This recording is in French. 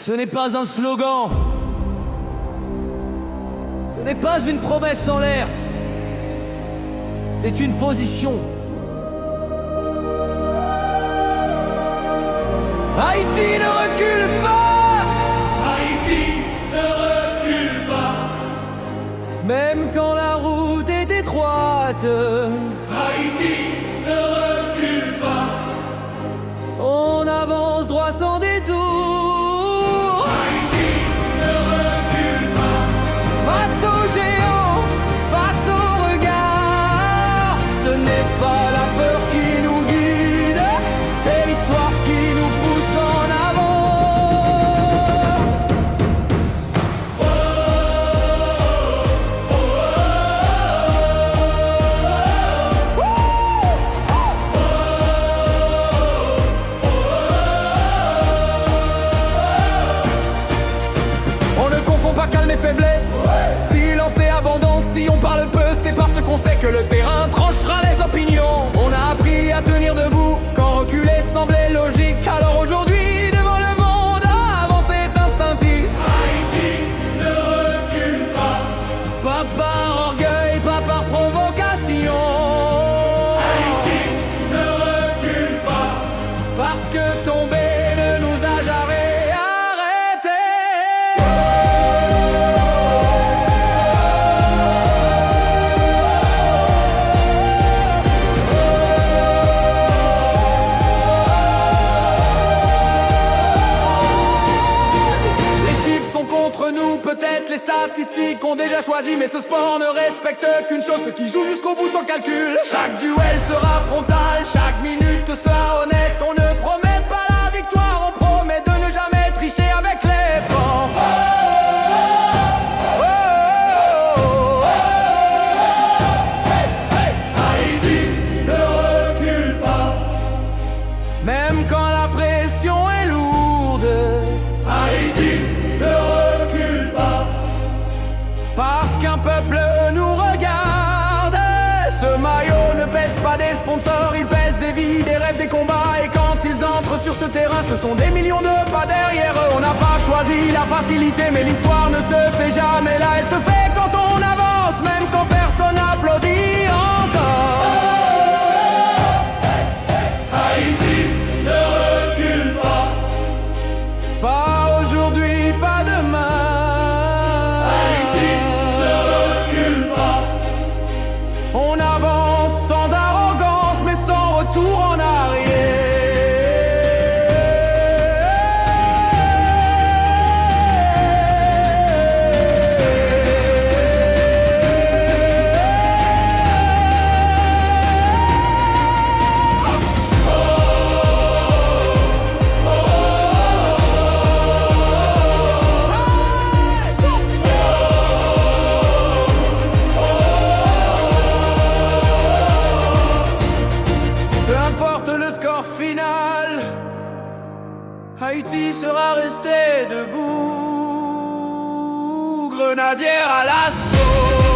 Ce n'est pas un slogan. Ce n'est pas une promesse en l'air. C'est une position. Haïti ne recule pas. Haïti ne recule pas. Même quand la route est étroite. Haïti ne recule pas. On avance droit sans détour. Haïti ne recule pas. Face aux géants, face aux regards. Ce n'est pas la peur qui nous guide, c'est l'histoire qui nous pousse en avant. On ne confond pas calme et faiblesse. Silence et abondance, si on parle peu, c'est parce qu'on sait que le terrain tranchera les opinions. On a appris à tenir debout quand reculer semblait logique. Alors aujourd'hui, devant le monde, avancer est instinctif. Haïti ne recule pas. Pas par orgueil, pas par provocation. Haïti ne recule pas. Parce que tomber ne nous a jamais arrêtés. Les chiffres sont contre nous, peut-être les statistiques ont déjà choisi, mais ce sport ne respecte qu'une chose, ceux qui jouent jusqu'au bout sans calcul. Chaque duel sera frontal, chaque minute sera honnête. On ne promet pas la victoire, on promet de ne jamais tricher avec l'effort. Oh, oh, oh, Haïti ne recule pas. Même quand la pression est lourde, Haïti ne recule pas. parce qu'un peuple nous regarde. Ce maillot ne pèse pas des sponsors, il pèse des vies, des rêves, des combats. Et quand ils entrent sur ce terrain, ce sont des millions de pas derrière eux. On n'a pas choisi la facilité, mais l'histoire ne se fait jamais là. Elle se fait quand on avance, même quand personne n'applaudit encore. Haïti ne recule pas. Pas aujourd'hui, pas demain. Haïti ne recule pas. On avance sans arrogance, mais sans retour en Peu importe le score final, Haïti sera resté debout, grenadière à l'assaut.